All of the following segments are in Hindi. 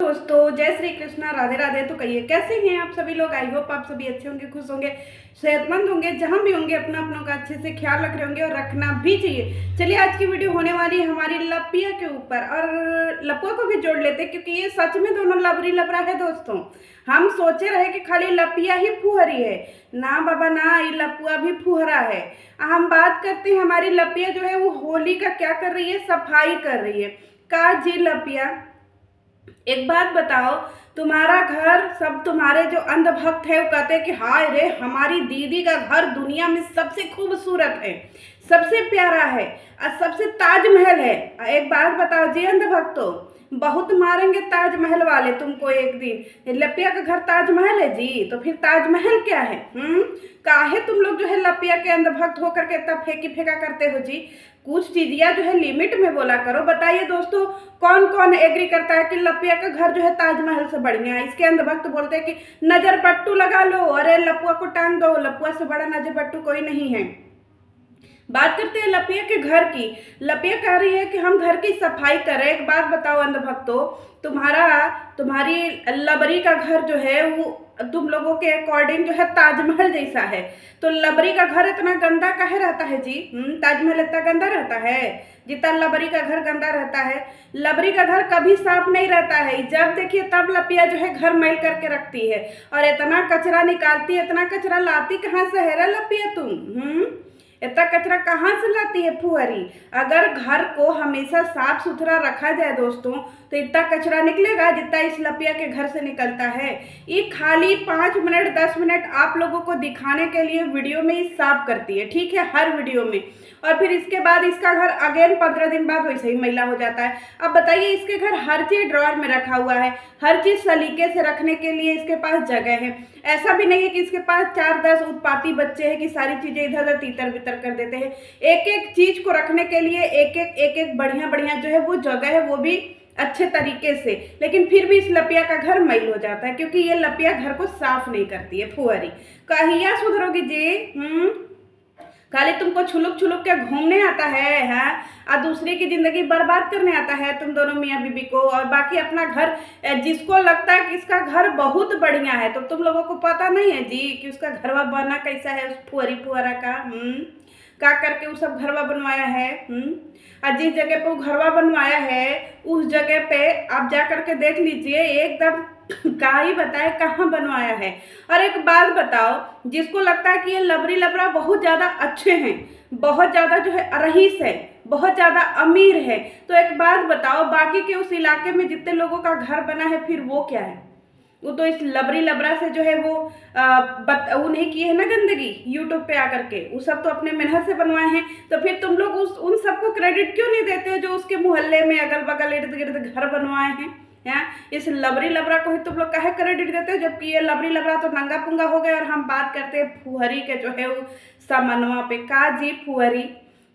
दोस्तों जय श्री कृष्णा, राधे राधे। तो कहिए कैसे हैं आप सभी लोग। आई होप आप सभी अच्छे होंगे, खुश होंगे, सेहतमंद होंगे, जहां भी होंगे अपना अपनों का अच्छे से ख्याल रख रहे होंगे और रखना भी चाहिए। चलिए आज की वीडियो होने वाली है हमारी लपिया के ऊपर, और लपुआ को भी जोड़ लेते क्योंकि ये सच में दोनों लबरी लबरा है। दोस्तों हम सोचे रहे कि खाली लपिया ही फुहरी है, ना बाबा ना, ये लपुआ भी फुहरा है। हम बात करते हैं हमारी लपिया जो है वो होली का क्या कर रही है, सफाई कर रही है। का जी लपिया, एक बात बताओ, तुम्हारा घर, सब तुम्हारे जो अंधभक्त है वो कहते हैं कि हाय रे हमारी दीदी का घर दुनिया में सबसे खूबसूरत है, सबसे प्यारा है और सबसे ताजमहल है। एक बात बताओ जी अंधभक्तों, बहुत मारेंगे ताजमहल वाले तुमको एक दिन। लपिया का घर ताजमहल है जी, तो फिर ताजमहल क्या है? काहे तुम लोग जो है लपिया के अंधभक्त होकर के इतना फेंकी फेंका करते हो जी। कुछ चीजिया जो है लिमिट में बोला करो। बताइए दोस्तों, कौन कौन एग्री करता है कि लपिया का घर जो है ताजमहल से बढ़िया है? इसके अंधभक्त बोलते हैं कि नजर पट्टू लगा लो, अरे लपुआ को टांग दो, लपुआ से बड़ा नजर पट्टू कोई नहीं है। बात करते हैं लपिया के घर की। लपिया कह रही है कि हम घर की सफाई करें। एक बात बताओ अंधभक्तों, तुम्हारी लबरी का घर जो है वो तुम लोगों के अकॉर्डिंग जो है ताजमहल जैसा है, तो लबरी का घर इतना गंदा काहे रहता है जी? ताजमहल इतना गंदा रहता है जितना लबरी का घर गंदा रहता है? लबरी का घर कभी साफ नहीं रहता है, जब देखिए तब लपिया जो है घर मैल करके रखती है और इतना कचरा निकालती है। इतना कचरा लाती कहाँ से है रे लपिया तुम? इतना कचरा कहाँ से लाती है फुहरी? अगर घर को हमेशा साफ सुथरा रखा जाए दोस्तों, तो इतना कचरा निकलेगा जितना इस लपिया के घर से निकलता है। ये खाली 5 मिनट 10 मिनट आप लोगों को दिखाने के लिए वीडियो में ही साफ करती है, ठीक है, हर वीडियो में, और फिर इसके बाद इसका घर अगेन 15 दिन बाद वैसे ही मैला हो जाता है। अब बताइए, इसके घर हर चीज़ ड्रॉअर में रखा हुआ है, हर चीज़ सलीके से रखने के लिए इसके पास जगह है। ऐसा भी नहीं है कि इसके पास 4-10 उत्पाती बच्चे हैं कि सारी चीज़ें इधर उधर तीतर बितर कर देते हैं। एक एक चीज़ को रखने के लिए एक एक बढ़िया बढ़िया जो है वो जगह है, वो भी अच्छे तरीके से। लेकिन फिर भी इस लपिया का घर मैल हो जाता है क्योंकि ये लपिया घर को साफ नहीं करती है फुहरी। कहिया सुधरोगी जी? खाली तुमको छुलुक छुलुक के घूमने आता है, और दूसरे की जिंदगी बर्बाद करने आता है तुम दोनों मियाँ बीबी को। और बाकी अपना घर, जिसको लगता है कि इसका घर बहुत बढ़िया है, तो तुम लोगों को पता नहीं है जी कि उसका घरवा बना कैसा है, उस फुहरी फुहरा का का करके वो सब घरवा बनवाया है। और जिस जगह पे वो घरवा बनवाया है उस जगह पे आप जा करके देख लीजिए, एकदम का ही बताए कहाँ बनवाया है। और एक बात बताओ, जिसको लगता है कि ये लबरी लबरा बहुत ज़्यादा अच्छे हैं, बहुत ज़्यादा जो है रईस है, बहुत ज़्यादा अमीर है, तो एक बात बताओ, बाकी के उस इलाके में जितने लोगों का घर बना है फिर वो क्या है? वो तो इस लबरी लबरा से जो है वो वो नहीं किए है ना गंदगी यूट्यूब पे आकर के, वो सब तो अपने मेहनत से बनवाए हैं। तो फिर तुम लोग उन सबको क्रेडिट क्यों नहीं देते हो जो उसके मोहल्ले में अगल बगल इर्द गिर्द घर बनवाए हैं? इस लबरी लबरा को ही तुम लोग काहे क्रेडिट देते हो, जबकि ये लबरी लबरा तो नंगा पुंगा हो गए। और हम बात करते हैं फुहरी के जो है वो समनवा पे। का जी फुहरी,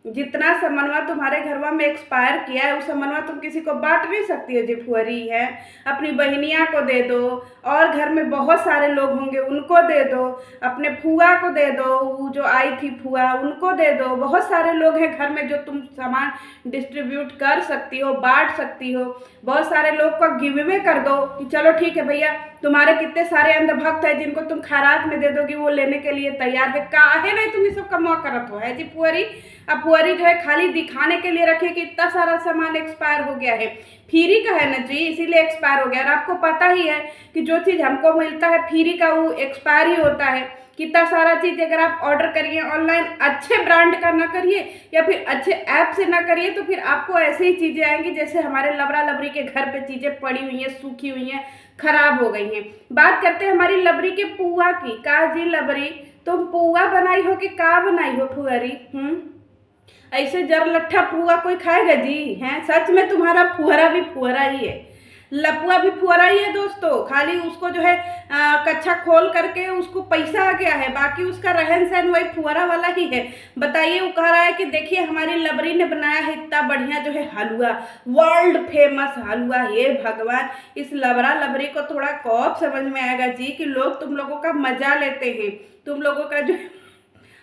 जितना समनवा तुम्हारे घरवा में एक्सपायर किया है उस समनवा तुम किसी को बांट नहीं सकती हो जी फुहरी है। अपनी बहनिया को दे दो, और घर में बहुत सारे लोग होंगे उनको दे दो, अपने फुआ को दे दो, वो जो आई थी फुआ उनको दे दो। बहुत सारे लोग हैं घर में जो तुम सामान डिस्ट्रीब्यूट कर सकती हो, बांट सकती हो। बहुत सारे लोग को गिव अवे कर दो कि चलो ठीक है भैया, तुम्हारे कितने सारे अंधभक्त है जिनको तुम खैरात में दे दोगी, वो लेने के लिए तैयार है। काहे नहीं तुम ये सब कमा करत हो है जी फुहरी? अब फुहरी जो है खाली दिखाने के लिए रखे कि इतना सारा सामान एक्सपायर हो गया है, फ्री का है ना जी, इसीलिए एक्सपायर हो गया। और आपको पता ही है कि जो चीज़ हमको मिलता है फ्री का वो एक्सपायर ही होता है। कितना सारा चीज़ अगर आप ऑर्डर करिए ऑनलाइन, अच्छे ब्रांड का ना करिए या फिर अच्छे ऐप से ना करिए, तो फिर आपको ऐसे ही चीज़ें आएंगी जैसे हमारे लबरा लबरी के घर पे चीज़ें पड़ी हुई हैं, सूखी हुई हैं, खराब हो गई हैं। बात करते हैं हमारी लबरी के पुआ की। का जी लबरी, तुम पुआ बनाई हो कि का बनाई हो फुहरी? ऐसे जर लट्ठा पुआ कोई खाएगा जी? हैं, सच में तुम्हारा फुहरा भी फुहरा ही है, लपुआ भी फुहरा ही है दोस्तों। खाली उसको जो है कच्छा खोल करके उसको पैसा आ गया है, बाकी उसका रहन सहन वही फुहरा वाला ही है। बताइए, वो कह रहा है कि देखिए हमारी लबरी ने बनाया है इतना बढ़िया जो है हलवा, वर्ल्ड फेमस हलवा। हे भगवान, इस लबरा लबरी को थोड़ा कौन समझ में आएगा जी कि लोग तुम लोगों का मजा लेते हैं, तुम लोगों का जो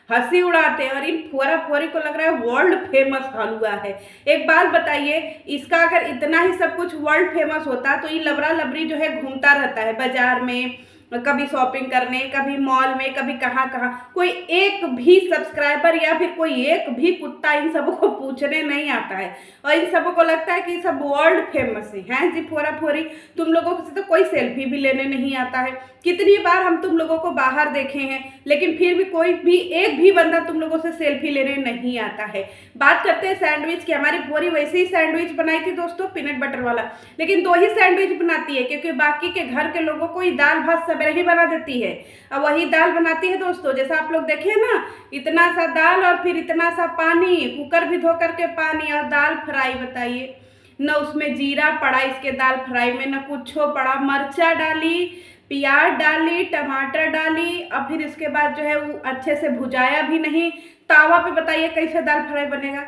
हंसी उड़ाते हैं। और इन फुहरा फुहरी को लग रहा है वर्ल्ड फेमस हलवा है। एक बात बताइए, इसका अगर इतना ही सब कुछ वर्ल्ड फेमस होता तो ये लबरा लबरी जो है घूमता रहता है बाजार में, कभी शॉपिंग करने, कभी मॉल में, कभी कहाँ कहाँ, कोई एक भी सब्सक्राइबर या फिर कोई एक भी कुत्ता इन सबों को पूछने नहीं आता है। और इन सबों को लगता है कि सब वर्ल्ड फेमस हैं जी फुहरा फुहरी। तुम लोगों से तो कोई सेल्फी भी लेने नहीं आता है। कितनी बार हम तुम लोगों को बाहर देखे हैं, लेकिन फिर भी कोई भी एक भी बंदा तुम लोगों से सेल्फी लेने नहीं आता है। बात करते हैं सैंडविच की। हमारी फुहरी वैसे ही सैंडविच बनाई थी दोस्तों, पीनट बटर वाला, लेकिन 2 ही सैंडविच बनाती है क्योंकि बाकी के घर के लोगों को दाल भात सवेरे ही बना देती है। अब वही दाल बनाती है दोस्तों, जैसा आप लोग देखे ना, इतना सा दाल और फिर इतना सा पानी, कुकर भी धो करके पानी और दाल फ्राई। बताइए, न उसमें जीरा पड़ा इसके दाल फ्राई में, न कुछ पड़ा, मर्चा डाली, प्याज डाली, टमाटर डाली और फिर इसके बाद जो है वो अच्छे से भुजाया भी नहीं तावा पे। बताइए कैसे दाल फ्राई बनेगा?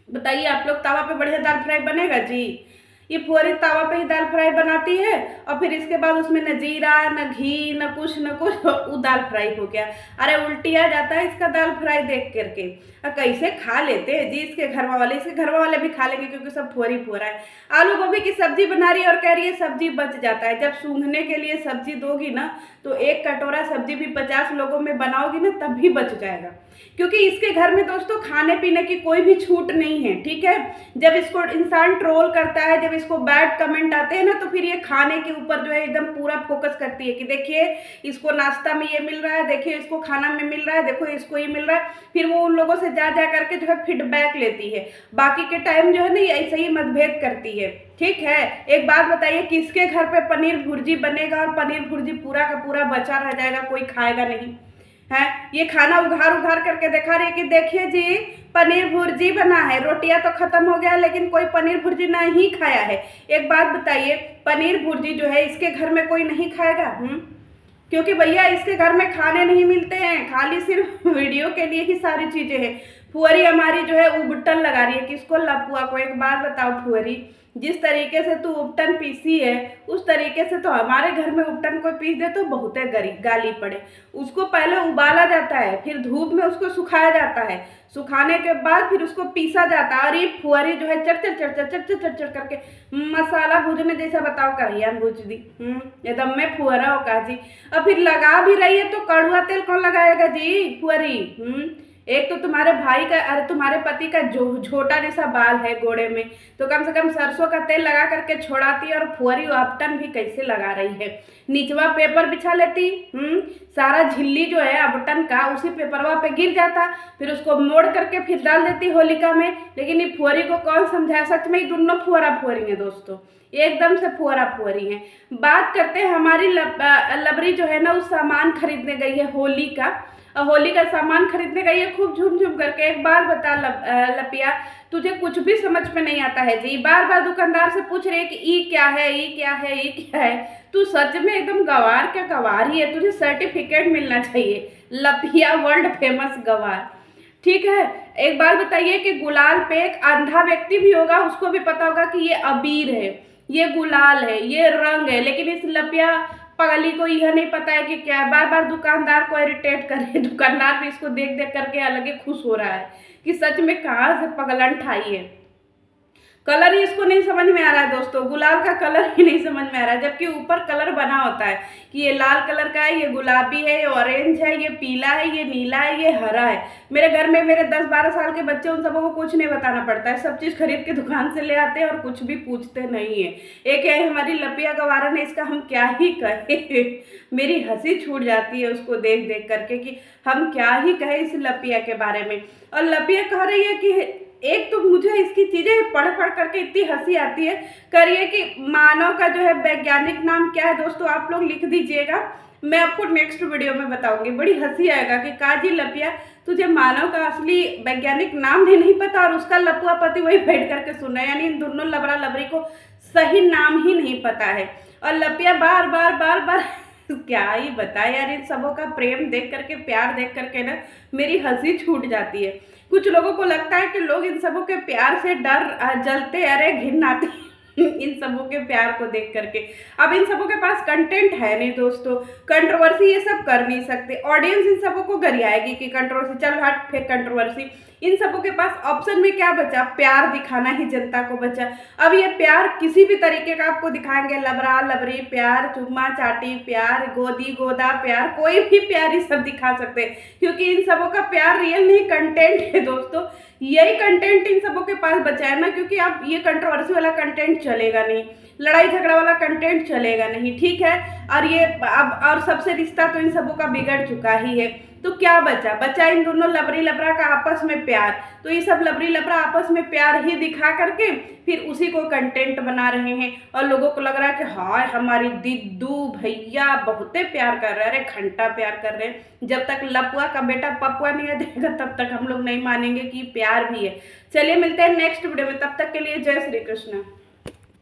बताइए आप लोग, तावा पे बढ़िया दाल फ्राई बनेगा जी? ये फुहरी तावा पे ही दाल फ्राई बनाती है और फिर इसके बाद उसमें न जीरा न घी न कुछ वो दाल फ्राई हो गया। अरे उल्टी आ जाता है इसका दाल फ्राई देख करके। कैसे खा लेते हैं जी इसके घर वाले? इसके घर वाले भी खा लेंगे क्योंकि सब फुहरी फुहरा है। आलू गोभी की सब्जी बना रही है और कह रही है सब्जी बच जाता है। जब सूंघने के लिए सब्जी दोगी ना तो 1 कटोरा सब्जी भी 50 लोगों में बनाओगी ना तब भी बच जाएगा, क्योंकि इसके घर में दोस्तों खाने पीने की कोई भी छूट नहीं है। ठीक है, जब इसको इंसान ट्रोल करता है, जब इसको बैड कमेंट आते हैं ना, तो फिर ये खाने के ऊपर जो है एकदम पूरा फोकस करती है कि देखिए इसको नाश्ता में ये मिल रहा है, देखिए इसको खाना में मिल रहा है, देखो इसको ये मिल रहा है। फिर वो उन लोगों से जा करके जो है फीडबैक लेती है। बाकी के टाइम जो है ना ये ऐसे ही मतभेद करती है। ठीक है, एक बात बताइए, किसके घर पे पनीर भुर्जी बनेगा और पनीर भुर्जी पूरा का पूरा बचा रह जाएगा, कोई खाएगा नहीं है? ये खाना उघार उघार करके दिखा रही है कि देखिए जी पनीर भुर्जी बना है, रोटियां तो खत्म हो गया लेकिन कोई पनीर भुर्जी नहीं खाया है। एक बात बताइए, पनीर भुर्जी जो है इसके घर में कोई नहीं खाएगा? क्योंकि भैया इसके घर में खाने नहीं मिलते हैं, खाली सिर्फ वीडियो के लिए ही सारी चीजें हैं। फुहरी हमारी जो है उबटन लगा रही है किसको? लपुआ को। एक बात बताओ फुहरी, जिस तरीके से तू उपटन पीसी है उस तरीके से तो हमारे घर में उपटन कोई पीस दे तो बहुत गाली पड़े। उसको पहले उबाला जाता है, फिर धूप में उसको सुखाया जाता है, सुखाने के बाद फिर उसको पीसा जाता है। और ये फुहरी जो है चट चट चट चट चट चट चट करके मसाला भूजने जैसा बताओ करिए भूज दी एकदम में फुहरा हो का जी। और फिर लगा भी रही है तो कड़ुआ तेल कौन लगाएगा जी फुहरी? एक तो तुम्हारे भाई का, अरे तुम्हारे पति का जो छोटा जैसा बाल है गोड़े में, तो कम से कम सरसों का तेल लगा करके छोड़ाती है। और फुहरी अपटन भी कैसे लगा रही है, नीचवा पेपर बिछा लेती, सारा झिल्ली जो है अपटन का उसी पेपरवा पे गिर जाता, फिर उसको मोड़ करके फिर डाल देती होलिका में। लेकिन ये फुहरी को कौन समझाया? सच में ये दोनों फुहरा फुहरी हैं दोस्तों, एकदम से फुहरा फुहरी हैं। बात करते हैं हमारी लबरी जो है ना उस सामान खरीदने गई है होली का सामान खरीदने गई है खूब झूम झूम करके। एक बार बता लपिया, तुझे कुछ भी समझ में नहीं आता है जी? बार बार दुकानदार से पूछ रही है कि ई क्या है, ई क्या है, ई क्या है। तू सच में एकदम गवार क्या गवार ही है, तुझे सर्टिफिकेट मिलना चाहिए, लपिया वर्ल्ड फेमस गवार। ठीक है, एक बात बताइए कि गुलाल पे एक अंधा व्यक्ति भी होगा, उसको भी पता होगा कि ये अबीर है, ये गुलाल है, ये रंग है, लेकिन इस लपिया पगली को यह नहीं पता है कि क्या है। बार बार दुकानदार को इरिटेट कर रही है, दुकानदार भी इसको देख देख करके अलग ही खुश हो रहा है कि सच में कहाँ से पगलन ठाई है। कलर ही इसको नहीं समझ में आ रहा है दोस्तों, गुलाल का कलर ही नहीं समझ में आ रहा है, जबकि ऊपर कलर बना होता है कि ये लाल कलर का है, ये गुलाबी है, ये ऑरेंज है, ये पीला है, ये नीला है, ये हरा है। मेरे घर में मेरे 10-12 साल के बच्चे, उन सबों को कुछ नहीं बताना पड़ता है, सब चीज़ खरीद के दुकान से ले आते हैं और कुछ भी पूछते नहीं है। एक है हमारी लपिया गवारा ने, इसका हम क्या ही कहे मेरी हंसी छूट जाती है उसको देख देख करके कि हम क्या ही कहे इस लपिया के बारे में। और लपिया कह रही है कि एक तो मुझे इसकी चीज़ें पढ़ पढ़ करके इतनी हंसी आती है, करिए कि मानव का जो है वैज्ञानिक नाम क्या है दोस्तों, आप लोग लिख दीजिएगा, मैं आपको नेक्स्ट वीडियो में बताऊंगी। बड़ी हंसी आएगा कि काजी लपिया तुझे मानव का असली वैज्ञानिक नाम भी नहीं पता और उसका लपुआ पति वही बैठ करके सुन रहा है, यानी इन दोनों लबरा लबरी को सही नाम ही नहीं पता है। और लपिया बार बार बार बार क्या ही बताए यार, इन सबों का प्रेम देख करके, प्यार देख करके ना मेरी हंसी छूट जाती है। कुछ लोगों को लगता है कि लोग इन सबों के प्यार से डर जलते, अरे घिन आती इन सबों के प्यार को देख करके। अब इन सबों के पास कंटेंट है नहीं दोस्तों, कंट्रोवर्सी ये सब कर नहीं सकते, ऑडियंस इन सबों को गरियाएगी कि कंट्रोवर्सी, चल हट फेक कंट्रोवर्सी। इन सबों के पास ऑप्शन में क्या बचा, प्यार दिखाना ही जनता को बचा। अब ये प्यार किसी भी तरीके का आपको दिखाएंगे, लबरा लबरी प्यार, चुम्मा चाटी प्यार, गोदी गोदा प्यार, कोई भी प्यार ये सब दिखा सकते हैं, क्योंकि इन सबों का प्यार रियल नहीं कंटेंट है दोस्तों। यही कंटेंट इन सबों के पास बचा है ना, क्योंकि अब ये कंट्रोवर्सी वाला कंटेंट चलेगा नहीं, लड़ाई झगड़ा वाला कंटेंट चलेगा नहीं, ठीक है। और ये अब और सबसे रिश्ता तो इन सबों का बिगड़ चुका ही है, तो क्या बचा इन दोनों लबरी लबरा का आपस में प्यार। तो ये सब लबरी लबरा आपस में प्यार ही दिखा करके फिर उसी को कंटेंट बना रहे हैं, और लोगों को लग रहा है कि हाँ हमारी दीदू भैया बहुते प्यार कर रहे हैं, अरे घंटा प्यार कर रहे हैं। जब तक लपुआ का बेटा पपुआ नहीं आ जाएगा तब तक हम लोग नहीं मानेंगे कि प्यार भी है। चलिए मिलते हैं नेक्स्ट वीडियो में, तब तक के लिए जय श्री कृष्ण।